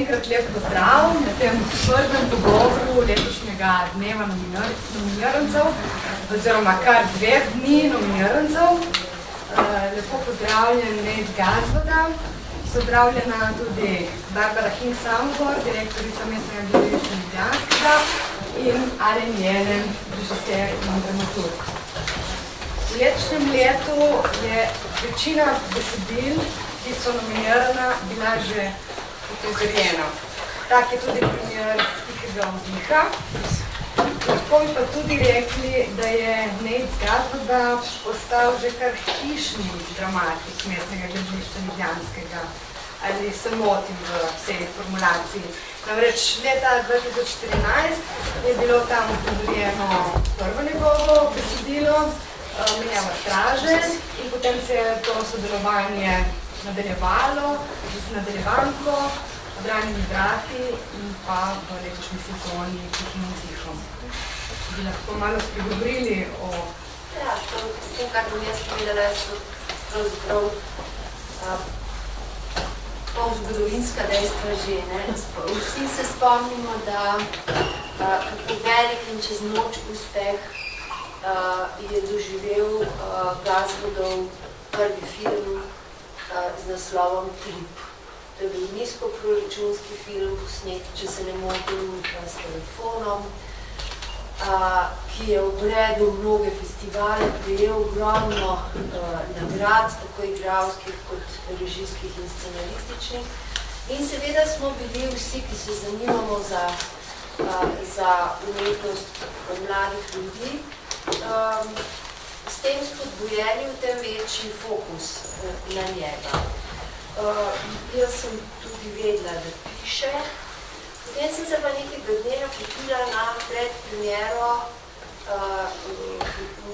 enkrat lep pozdrav na tem prvem pogovoru letošnjega dneva nominirancev, oziroma kar 2 dni nominirancev. Lepo pozdravljen Nec Gazvoda, pozdravljena tudi Barbara Hink-Samobor, direktorica Mestnega gledališča Ljubljanskega, in Alen Jelen, režiser in dramaturg. V letošnjem letu je večina besedil, ki so nominirana, bila že uprizorjena. Tak je tudi primer Tihega vdiha. Lahko bi pa tudi rekli, da je Nec Gazvoda postal že kar hišni dramatik Mestnega gledališča Ljubljanskega. Ali se motim v vsej formulaciji. Namreč leta 2014 je bilo tam uprizorjeno prvo njegovo besedilo, Menjava straže, in potem se je to sodelovanje nadaljevalo z nadaljevanko, Odranjeni vrati in pa v letošnji sezoni Tihim vdihom. Bi lahko malo spregovorili o... Ja, to, kar bom jaz povedala, so pravzaprav polzgodovinska dejstva že. Vsi se spomnimo, da kako velik in čez noč uspeh je doživel Gazvodov prvi film z naslovom Trip. To je bil nizkoproračunski film, posnet, če se ne motim, s telefonom, ki je obredil mnoge festivale, prejel ogromno nagrad, tako igralskih kot režijskih in scenarističnih. In seveda smo bili vsi, ki se zanimamo za umetnost mladih ljudi, s tem spodbujeni v tem večji fokus na njega. Jaz sem tudi vedela, da piše. Potem sem se pa nekega dne napotila na predpremiero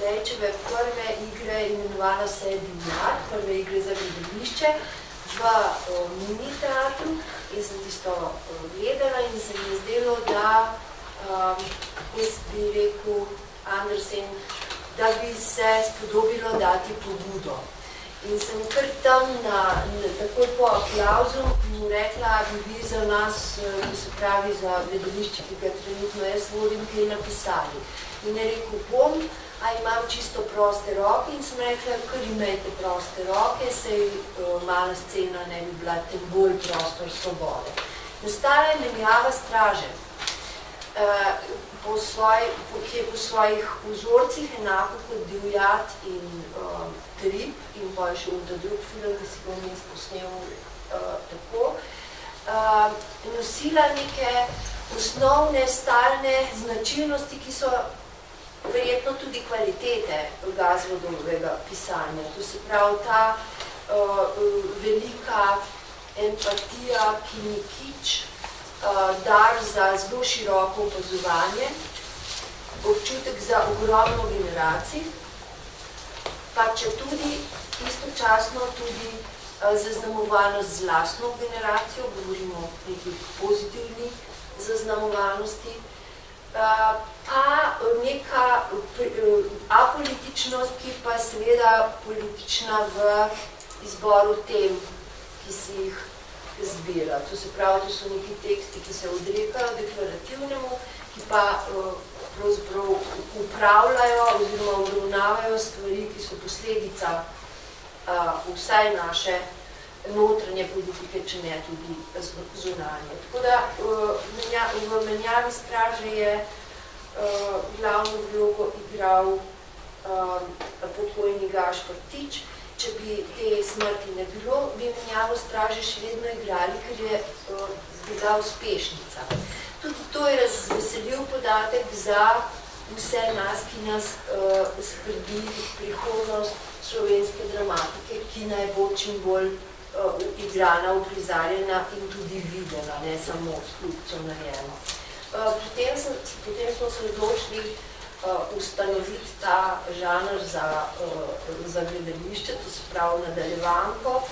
Nejčeve prve igre, imenovala se je Divjad, prve igre za gledališče v mini teatru, in sem tisto gledala in se mi je zdelo, da jaz bi rekel Andersen, da bi se spodobilo dati pobudo. In sem kar tam, takoj po aplauzu, mu rekla, bi vi za nas, se pravi za gledališče, ki ga trenutno jaz vodim, kaj napisali. In je rekel, bom, a imam čisto proste roke, in sem rekla, kar imejte proste roke, sej mala scena ne bi bila tem bolj prostor svobode. Nastala je Menjava straže, ki je po svojih vzorcih enako kot Divjad in Trip, in pa je še v drug film, ki si ga vmes posnel tako, nosila neke osnovne, stalne značilnosti, ki so verjetno tudi kvalitete Gazvodovega pisanja. To se pravi ta velika empatija, ki ni kič, dar za zelo široko opazovanje, občutek za ogromno generacij, pa če tudi istočasno tudi zaznamovanost z lastno generacijo, govorimo o nekih pozitivnih zaznamovanosti, pa neka apolitičnost, ki pa seveda politična v izboru tem, ki si jih zbira. To se pravi, to so neki teksti, ki se odrekajo deklarativnemu, ki pa pravzaprav upravljajo oziroma obravnavajo stvari, ki so posledica vsaj naše notranje politike, če ne tudi zunanje. Tako da v Menjavi straže je glavno vlogo igral pokojni Gašper Tič. Če bi te smrti ne bilo, bi Menjavo straže še vedno igrali, ker je bila uspešnica. Tudi to je razveseljiv podatek za vse nas, ki nas skrbi prihodnost slovenske dramatike, ki naj bo čim bolj igrana, uprizarjena in tudi videna, ne samo skulpco narejeno. Potem smo se odločili ustanoviti ta žanr za gledališče, to se pravi nadaljevanko,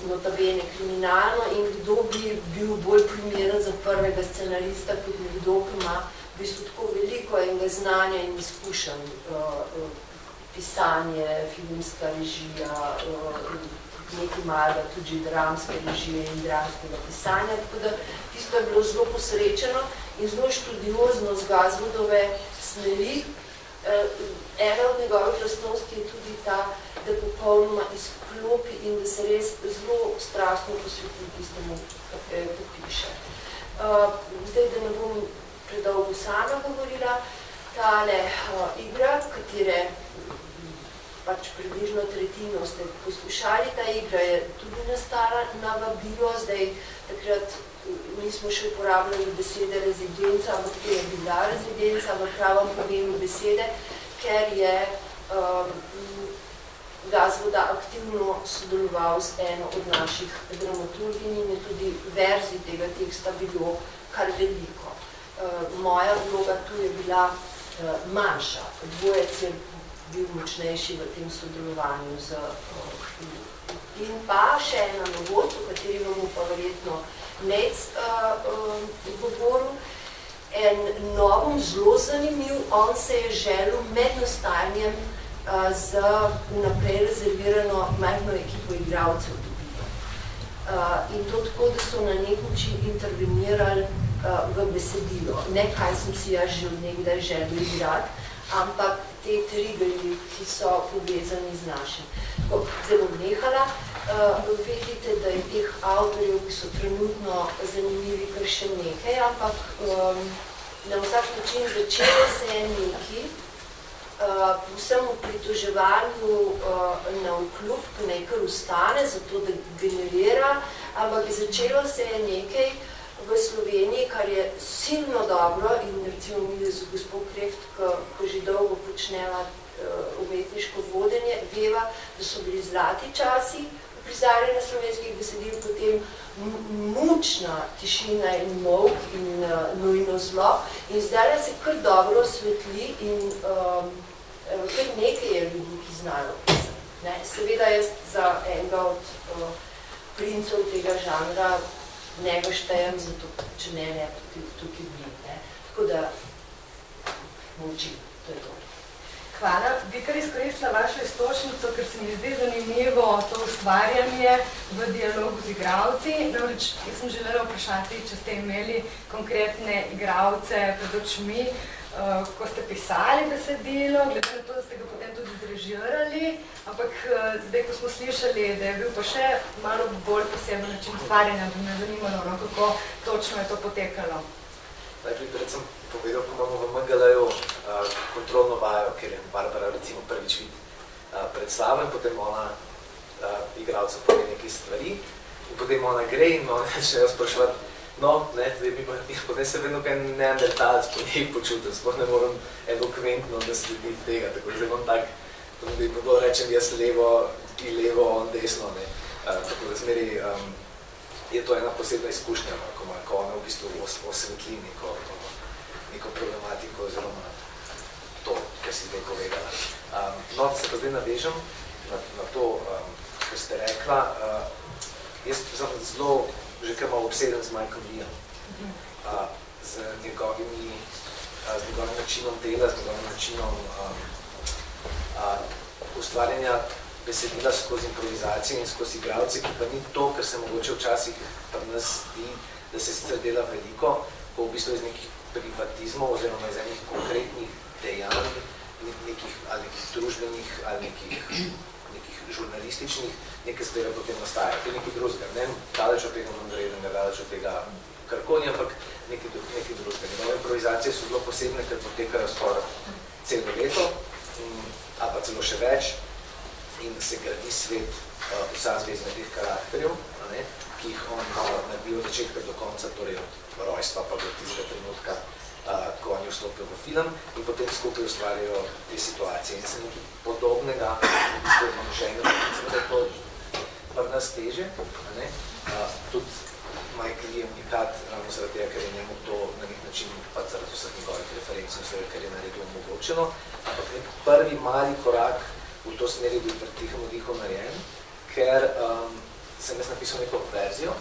notabene kriminalno, in kdo bi bil bolj primeren za prvega scenarista kot nekdo, ki ima v bistvu tako veliko enega znanja in izkušenj, pisanje, filmska režija, nekaj malega tudi dramske režije in dramskega pisanja, tako da tisto je bilo zelo posrečeno in zelo študiozno z Gazvodove smeri. Ena od njegovih lastnosti je tudi ta, da popolnoma izklopi in da se res zelo strastno posveti tistemu, kar piše. Zdaj, da ne bom predolgo sama govorila, tale igra, katere pač približno tretjino ste poslušali, ta igra je tudi nastala na vabilo, zdaj takrat nismo še uporabljali besede rezidenca, ampak to je bila rezidenca v pravem pomenu besede, ker je Gazvoda aktivno sodeloval s eno od naših dramaturginj in je tudi verzij tega teksta bilo kar veliko. Moja vloga tu je bila manjša, dvojec je bil močnejši v tem sodelovanju z in pa še ena novost, o kateri bomo pa verjetno Nec govoril, en novom zelo zanimiv, on se je želel med nastajanjem z vnaprej rezervirano majhno ekipo igralcev dobiti. In to tako, da so na nek način intervenirali v besedilo. Ne kaj sem si jaz že nekdaj želel igrati, ampak te triggerji, ki so povezani z našim. Zdaj bom nehala. Vidite, da je teh avtorjev, ki so trenutno zanimivi, kar še nekaj, ampak na vsak način začelo se je nekaj, vsem v pritoževanju na vkljub, ki naj kar ustane, zato da generira, ampak začelo se je nekaj v Sloveniji, kar je silno dobro in recimo mi z gospod Kreft, ko že dolgo počneva umetniško vodenje, veva, da so bili zlati časi prizarjanja slovenskih besedil, potem mučna tišina in molk in nujno zlo in zdaj se kar dobro osvetli in kar nekaj je ljudi, ki znajo pisati. Seveda jaz za enega od princev tega žanra ne ga štejem, zato če ne tukaj bili. Tako da moči, to je to. Hvala. Bi kar izkoristila vašo istočnico, ker se mi zdi zanimivo to ustvarjanje v dialogu z igralci. Namreč, jaz sem želela vprašati, če ste imeli konkretne igralce pred očmi, ko ste pisali besedilo, glede na to, da ste ga potem tudi zrežirali, ampak zdaj, ko smo slišali, da je bil pa še malo bolj poseben način ustvarjanja, bi me zanimalo, kako točno je to potekalo. Najprej, pred sem povedal, ko imamo v MGL-ju kontrolno vajo, ker je Barbara recimo prvič vidi predstavo in potem ona igralca pove nekaj stvari in potem ona gre in ona začnejo spraševati, no, potem se vedno kaj neandertalec po njej počutim, sploh ne moram elokventno naslediti tega, tako da imam tak, da bi bilo rečem jaz levo, ti levo, on desno, tako da zmeri je to ena posebna izkušnja, ko ona v bistvu osvetli neko problematiko oziroma to, kar si zdaj povedala. No, se pa zdaj navežem na to, kar ste rekla. Jaz sem zelo že kar malo obseden z Michaelom Leeom, z njegovim načinom dela, z njegovim načinom ustvarjanja besedila skozi improvizacije in skozi igralce, ki pa ni to, kar se mogoče včasih pri nas zdi, da se sicer dela veliko, ko v bistvu iz nekih privatizmov oziroma iz enih konkretnih dejanj, nekih ali družbenih ali nekih žurnalističnih, nekaj zdaj potem nastaja. To je nekaj drugega. Ne daleč od tega Mondredenega, daleč od tega karkoli, ampak nekaj drugega. Njegove improvizacije so zelo posebne, ker potekajo skoraj celo leto, ali pa celo še več, in se gradi svet vsa zvezna teh karakterjev, ki jih on naredi od začetka do konca, torej od rojstva pa do tistega trenutka, ko oni vstopijo v film in potem skupaj ustvarjajo te situacije. In se nekaj podobnega, v imam ženo, da je to pri nas teže, tudi Michael Lee je unikat, zaradi tega, ker je njemu to na nek način, pa zaradi vseh njegovih referenc, kar je naredil omogočeno, ampak nek prvi mali korak v to smeri bil pred Tihom vdihom narejen, ker sem jaz napisal neko verzijo,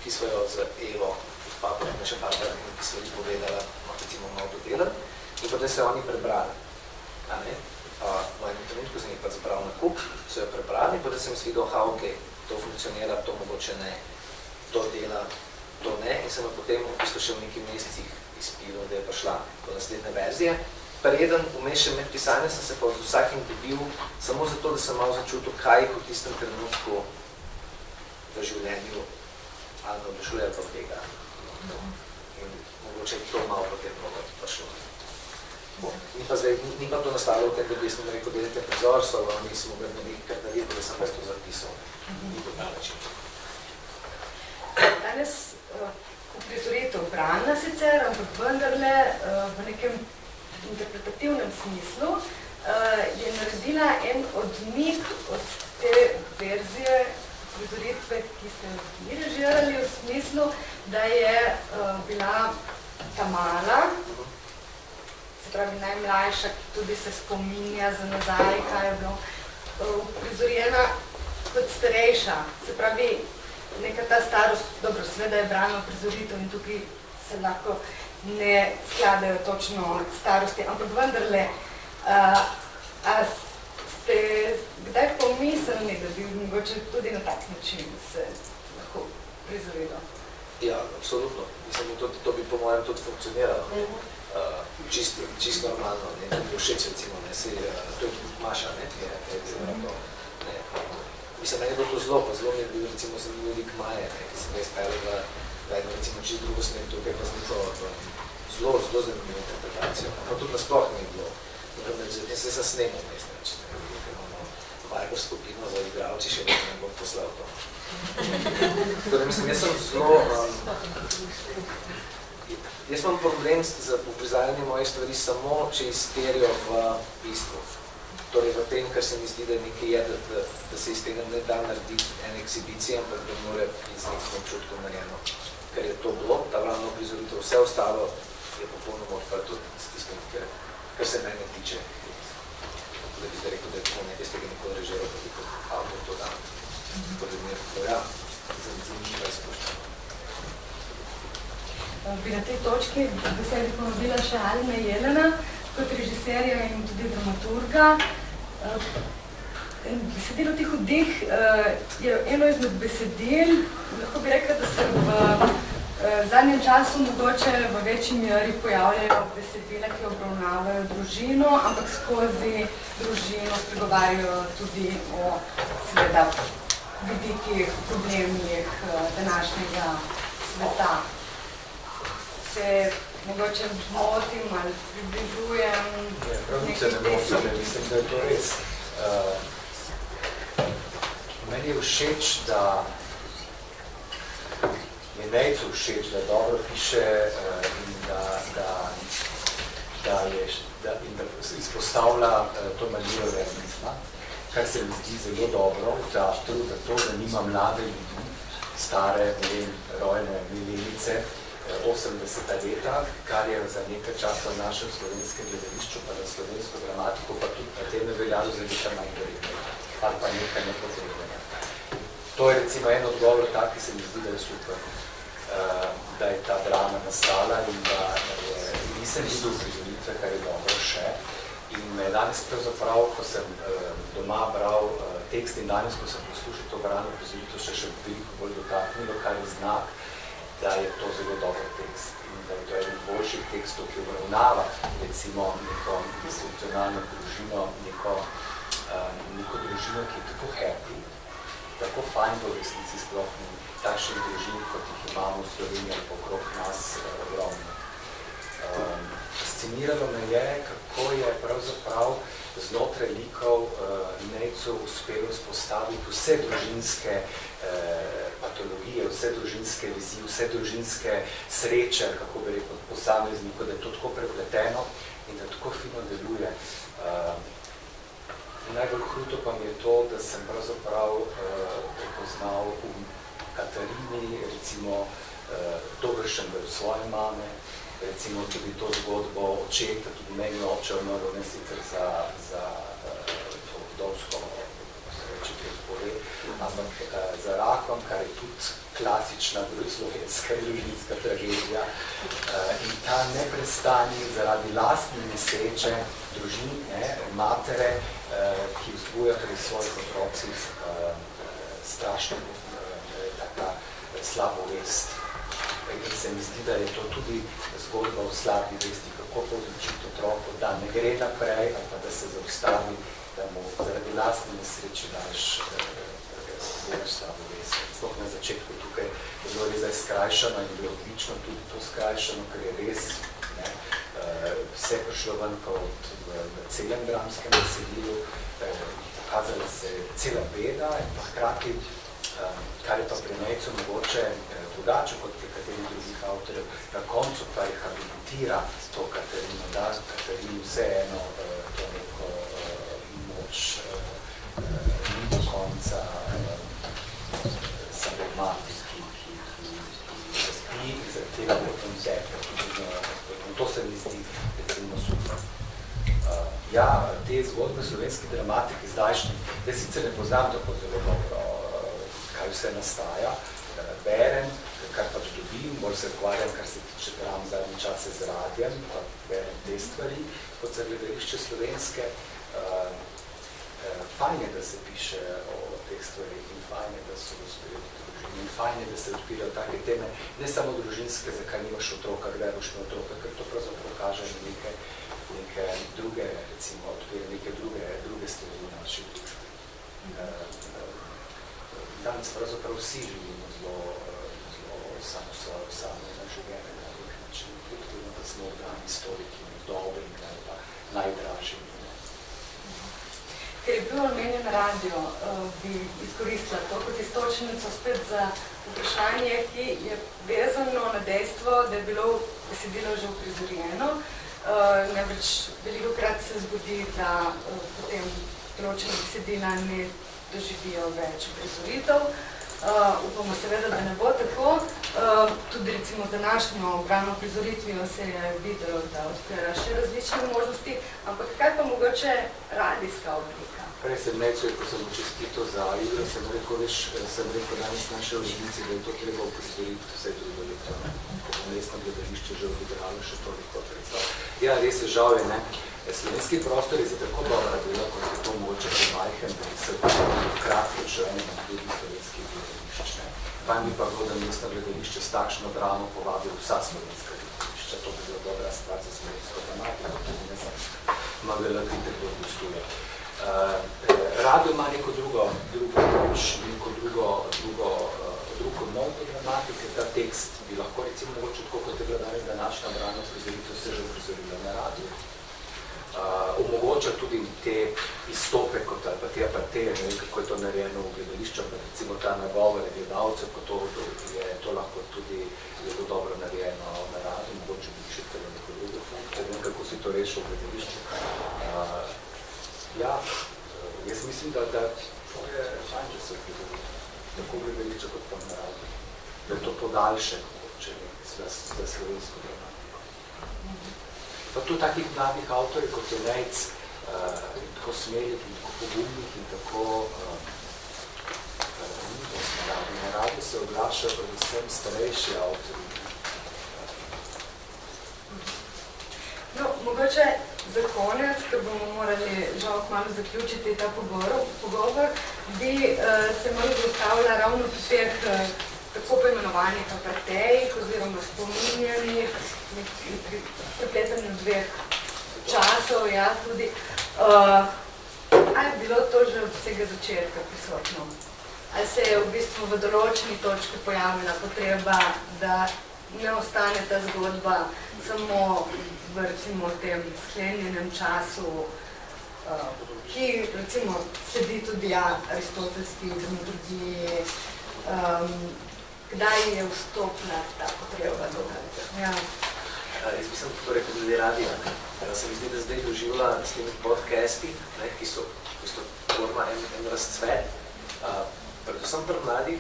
ki so jo z Evo, pa potem še Barbara, ki so jih povedala, recimo malo dodelali, in potem so oni prebrali. V enem trenutku sem jih pa zabral na kup, so jo prebrali, in potem sem si videl, ok, to funkcionira, to mogoče ne, to dela, to ne, in sem jo potem v bistvu še v nekih mesecih izpilil, da je prišla do naslednje verzije. Preden vmes še med pisanjem sem se pa z vsakim dobil samo zato, da sem malo začutil, kaj jih v tistem trenutku v življenju ali navdušuje pa tega. In mogoče je to malo potem prišlo. Ni pa to nastalo v tem, da smo rekel, da delite prizorstvo, mi smo nekaj kar naredili, da sem to zapisal. Ni to ta način. Danes uprizoritev brana sicer, ampak vendarle v nekem interpretativnem smislu je naredila en odmik od te verzije uprizoritve, ki ste vi režirali v smislu, da je bila Tamara, se pravi najmlajša, ki tudi se spominja za nazaj, kaj je bilo uprizorjena kot starejša. Se pravi, neka ta starost, dobro, seveda je brana uprizoritev in tukaj se lahko ne skladajo točno starosti, ampak vendarle, a ste kdaj pomislili, da bi mogoče tudi na tak način se lahko prizorilo? Ja, absolutno. Mislim, to bi po mojem tudi funkcioniralo. Čisto normalno, ne, bi všeč recimo, ne, to je tudi Maša, ne, je to, ne. Mislim, meni je bilo to zelo, pa zelo mi je bil recimo zanimiv lik Maje, ne, ki sem ga izpeljal v eno recimo čisto drugo smer, tukaj pa sem to zelo zanimivo interpretacijo, pa tudi nasploh ni bilo. Zatem se sem snemal, ker imamo Viber skupino za igralci, še ne bom poslal to. Tako da mislim, jaz sem zelo... Jaz imam problem z uprizarjanjem mojih stvari samo, če izterijo v bistvu. Torej v tem, kar se mi zdi, da nekaj je, da se iz tega ne da narediti ene ekshibicije, ampak da mora biti z nekim občutkom narejeno. Ker je to bilo, ta vravno uprizoritev, vse ostalo je popolnoma odprto s tistim, kar se mene tiče. Da bi zdaj rekel, da je to nekaj z tega nikoli režiral, pa bi kot avtor to dam. Tako da mi je to, ja, zanimivo je spoštovano. Bi na tej točki besedi ponudila še Alina Jelena, kot režiserja in tudi dramaturga. Besedilo Tih vdih je eno izmed besedil, lahko bi rekla, da se v zadnjem času mogoče v večji meri pojavljajo besedila, ki obravnavajo družino, ampak skozi družino spregovarjajo tudi o seveda vidikih, problemih današnjega sveta. Se mogoče motim ali približujem nekaj pesem. Mislim, da je to res. Meni je všeč, da je Nejcu všeč, da dobro piše in da izpostavlja to maniero realizma, kar se mi zdi zelo dobro v teatru, da to zanima mlade ljudi, stare, rojene milenice, 80. leta, kar je za nekaj časa v našem slovenskem gledališču, pa na slovensko dramatiko, pa tudi na tem ne veljalo za nekaj manj gorenega, ali pa nekaj nepotrebnega. To je recimo en odgovor tak, ki se mi zdi, da je super, da je ta drama nastala in da nisem videl prizoritve, kar je dobro še. In me danes pravzaprav, ko sem doma bral tekst in danes, ko sem poslušal to brano prizoritve, še veliko bolj dotaknilo, kar je znak, da je to zelo dober tekst in da je to eden boljših tekstov, ki obravnava recimo neko institucionalno družino, neko družino, ki je tako happy, tako fajn v resnici sploh takšnih družin, kot jih imamo v Sloveniji ali pokrog nas ogromno. Fasciniralo me je, kako je pravzaprav znotraj likov Nejcu uspelo vzpostaviti vse družinske patologije, vse družinske vizije, vse družinske sreče, kako bi rekel posamezniku, da je to tako prepleteno in da tako fino deluje. Najbolj kruto pa mi je to, da sem pravzaprav prepoznal v Katarini, recimo, dobršen del svoje mame, recimo tudi to zgodbo očeta, tudi meni oče umrl, ne sicer za to vdovsko, če to spove, ampak za rakom, kar je tudi klasična slovenska družinska tragedija. In ta neprestani zaradi lastne nesreče družin, matere, ki vzbuja pri svojih otrocih strašno taka slabo vest. In se mi zdi, da je to tudi zgodba o slabi vesti, kako podučiti otroku, da ne gre naprej, ali pa da se zaustavi, da mu zaradi lastne nesreče daš slabo vest. Sploh na začetku tukaj je bilo res skrajšano in bilo odlično tudi to skrajšano, ker je res vse prišlo ven kot v celem dramskem besedilu, pokazala se cela beda in pa hkrati, kar je pa pri Nejcu mogoče drugače kot pri katerih drugih avtorjev, na koncu pa rehabilitira to Katarino, da Katarini vseeno to neko moč ni do konca samo mati, ki spi in zaradi tega potem tepe. To se mi zdi recimo super. Ja, te zgodbe slovenski dramatiki zdajšnji, da sicer ne poznam tako zelo dobro, kaj vse nastaja, berem, kar pač dobim, bolj se ukvarjam, kar se tiče dram zadnje čase z radijem, pa berem te stvari, kot za gledališče slovenske. Fajn je, da se piše o teh stvarih in fajn je, da so sprejeti družini in fajn je, da se odpirajo take teme, ne samo družinske, zakaj nimaš otroka, kdaj boš imel otroka, ker to pravzaprav kaže neke druge, recimo, odpira neke druge stvari v naši družbi. Danes pravzaprav vsi živimo zelo samo življenje na nek način, da smo organi storiki, dobri in pa najdražji. Ker je bil omenjen radio, bi izkoristila to kot istočnico spet za vprašanje, ki je vezano na dejstvo, da je bilo besedilo že uprizorjeno. Namreč velikokrat se zgodi, da potem določena besedila ne doživijo več uprizoritev. Upamo seveda, da ne bo tako. Tudi recimo z današnjo brano prizoritvijo se je videlo, da odpira še različne možnosti, ampak kaj pa mogoče radijska oblika? Prej sem Nejcu, ko sem čestito za igro, sem rekel danes naše urednici, da je to treba uprizoriti vse drugo leto. Ko bo mestno gledališče že odigralo še toliko predstav. Ja, res je žal je, ne. Slovenski prostor je za tako dobra dela, kot je to mogoče pomajhen, da se hkrati še enem tudi slovenskih gledališč. Fajn bi pa bilo, da mestno gledališče s takšno dramo povabil vsa slovenska gledališča. To bi bila dobra stvar za slovensko dramatiko, tudi ne sem magala kritik bo gostuje. Radio ima neko drugo novo dramatike, ta tekst bi lahko recimo mogoče tako, kot je bila danes današnja brana prizoritev, se že prizorila na radiju. Omogoča tudi te izstope, kot ali pa te aparteje, ne vem, kako je to narejeno v gledališču, pa recimo ta nagovor gledalcev, kot je to lahko tudi zelo dobro narejeno na radiju, mogoče bi še tega neko drugo funkcijo, ne vem, kako si to rešil v gledališču. Ja, jaz mislim, da to je fajn, če se odpredeli, tako gledališče kot pa na radiju, da je to podaljše, če za slovensko dramatiko. Pa tu takih mladih avtorjev, kot je Nejc, tako smelih in tako pogumnih in tako na radiju se oglašajo predvsem starejši avtorji. No, mogoče za konec, ker bomo morali žal kmalu zaključiti ta pogovor, bi se malo zaustavila ravno pri teh tako poimenovanih apartejih oziroma spominjanjih, prepletanju dveh časov, ja, tudi. Ali je bilo to že od vsega začetka prisotno? Ali se je v bistvu v določeni točki pojavila potreba, da ne ostane ta zgodba samo v recimo tem sklenjenem času, ki recimo sledi tudi aristotelski dramaturgiji, kdaj je vstopila ta potreba? Ja. Jaz mislim, torej, kot glede radija, se mi zdi, da zdaj doživlja s temi podcasti, ki so forma en razcvet, predvsem pri mladih,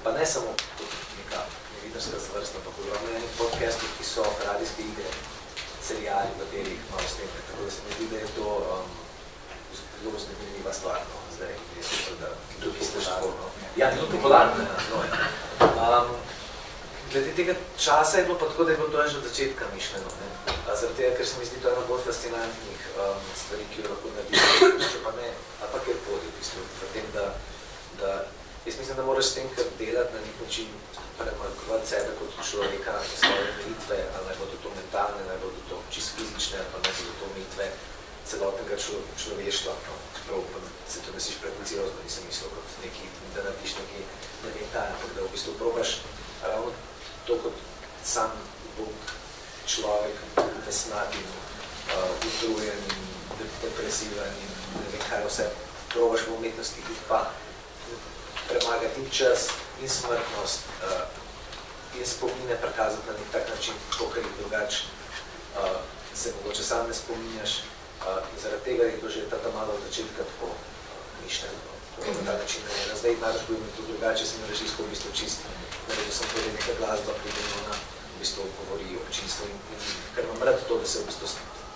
pa ne samo kot neka novinarska zvrsta, pa ogromno enih podcastov, ki so radijske igre, seriali, v katerih malo sneme, tako da se mi zdi, da je to zelo zanimiva stvar, zdaj je super, da tudi težko. Ja, ni popularno, glede tega časa je bilo pa tako, da je bilo to že od začetka mišljeno, zaradi tega, ker se mi zdi to ena bolj fascinantnih stvari, ki jo lahko naredimo, če pa ne, ali pa kjerkoli, v bistvu, v tem, da Jaz mislim, da moraš s tem, kar delati na nek način, premarkovati sebe kot človeka in svoje omejitve, ali naj bodo to mentalne, naj bodo to čist fizične, ali naj bodo to omejitve celotnega človeštva. Se to nesiš prekoncirozno, nisem mislil kot neki, da narediš neki, ne vem kaj, ampak da v bistvu probaš ravno to kot sam Bog človek, besnat in utrujen in depresiven in ne vem kaj vse, probaš v umetnosti tudi pa premagati in čas, in smrtnost, in spomine prikazati na nek tak način, kakor jih drugače se mogoče sam ne spominjaš. In zaradi tega je to že ta malo od začetka tako mišljeno. Na ta način ne. Zdaj naš bil mi to drugače, sem režijsko v bistvu čist. Naredil sem tudi neka glasba, preden ona v bistvu govori občinstvo. In ker imam rad to, da se v bistvu,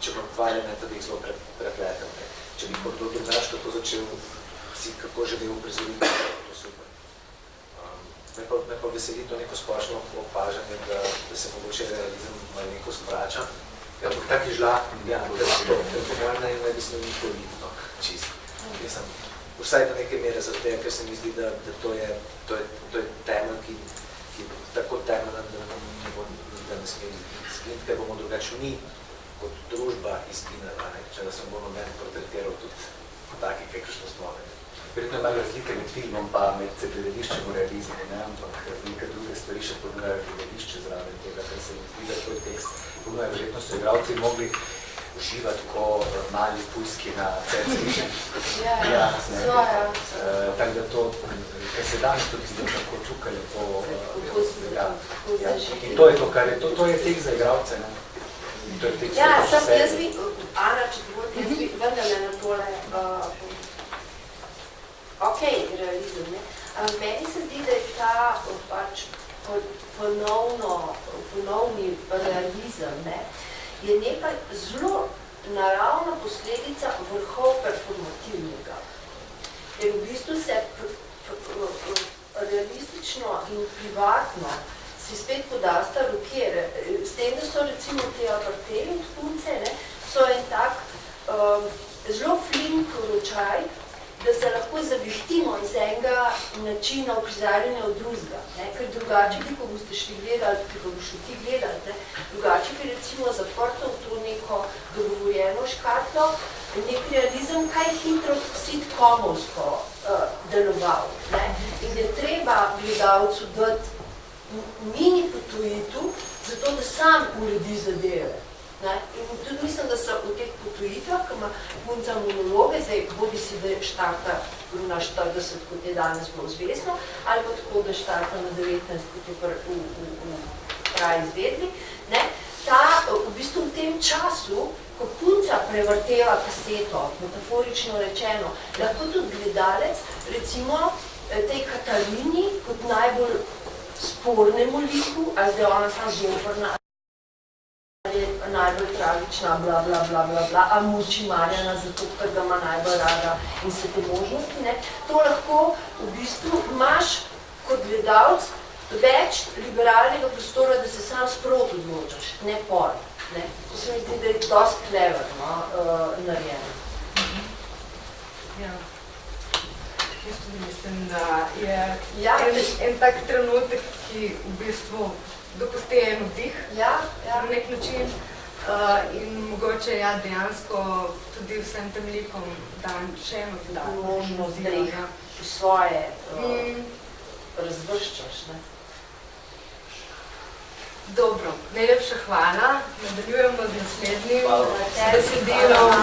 če imam dva elementa, da jih zelo prepletem. Če bi kot drugač tako začel si kako živel v prizoriti, to super. Me pa veseli to neko splošno opažanje, da se mogoče realizem malo neko zvrača. Ja, ampak taki žlahtni. Ja, to po mojem najmanj mislim ni politično, čist. Vsaj do neke mere zaradi tega, ker se mi zdi, da to je temelj, ki je tako temeljen, da ne sme izginiti, ker bomo drugače mi kot družba izginili, če da sem bomo meni portretiral tudi taki, kakšno smo. Verjetno je malo razlike med filmom pa med gledališčem v realizmu, ampak neke druge stvari še ponujajo gledališče zraven tega, ker se mi zdi, da tvoj tekst ponujajo. Verjetno so igralci mogli uživati ko mali pujski na Cerski. Ja. Tako da to, ker se danes tudi zdi tako čukali po... In to je to, kar je, to je tekst za igralce, ne? Ja, sem jaz bi, Ana, če dovolite, jaz bi vendarle na tole realizem, ne? Meni se zdi, da je ta pač ponovni realizem, ne, je nekaj zelo naravna posledica vrhov performativnega. Ker v bistvu se realistično in privatno si spet podasta rokere. S tem, da so recimo te aparteli od punce, ne, so en tak zelo flink ročaj, da se lahko zavihtimo iz enega načina uprizarjanja od drugega. Ker drugače bi, ko boste šli gledali, ko boš ti gledali, drugače bi recimo zaprto v to neko dogovorjeno škatlo, nek realizem kaj hitro sitcomovsko deloval. In da je treba gledalcu dati mini potujitu, zato da sam uredi zadeve. In tudi mislim, da so v teh potujitvah, ko ima punca monologe, zdaj bodi si, da štarta na 40, kot je danes bilo zvesno, ali pa tako, da štarta na 19, kot je v pravi izvedbi, ta v bistvu v tem času, ko punca prevrtela kaseto, metaforično rečeno, lahko tudi gledalec, recimo tej Katalini, kot najbolj spornemu liku, ali zdaj ona sam zoprna, najbolj tragična, bla, bla, bla, bla, bla, a muči Marjana zato, ker ga ima najbolj rada in vse te možnosti, ne. To lahko v bistvu imaš kot gledalec več liberalnega prostora, da se sam sprot odločaš, ne pol, ne. To se mi zdi, da je dosti clever, narejeno. Ja. Jaz tudi mislim, da je en tak trenutek, ki v bistvu dopusti en vdih na nek način in mogoče dejansko tudi vsem tem likom dan še eno dodatno možnost, da jih svoje razvrščaš. Dobro, najlepša hvala. Nadaljujemo z naslednjim besedilom.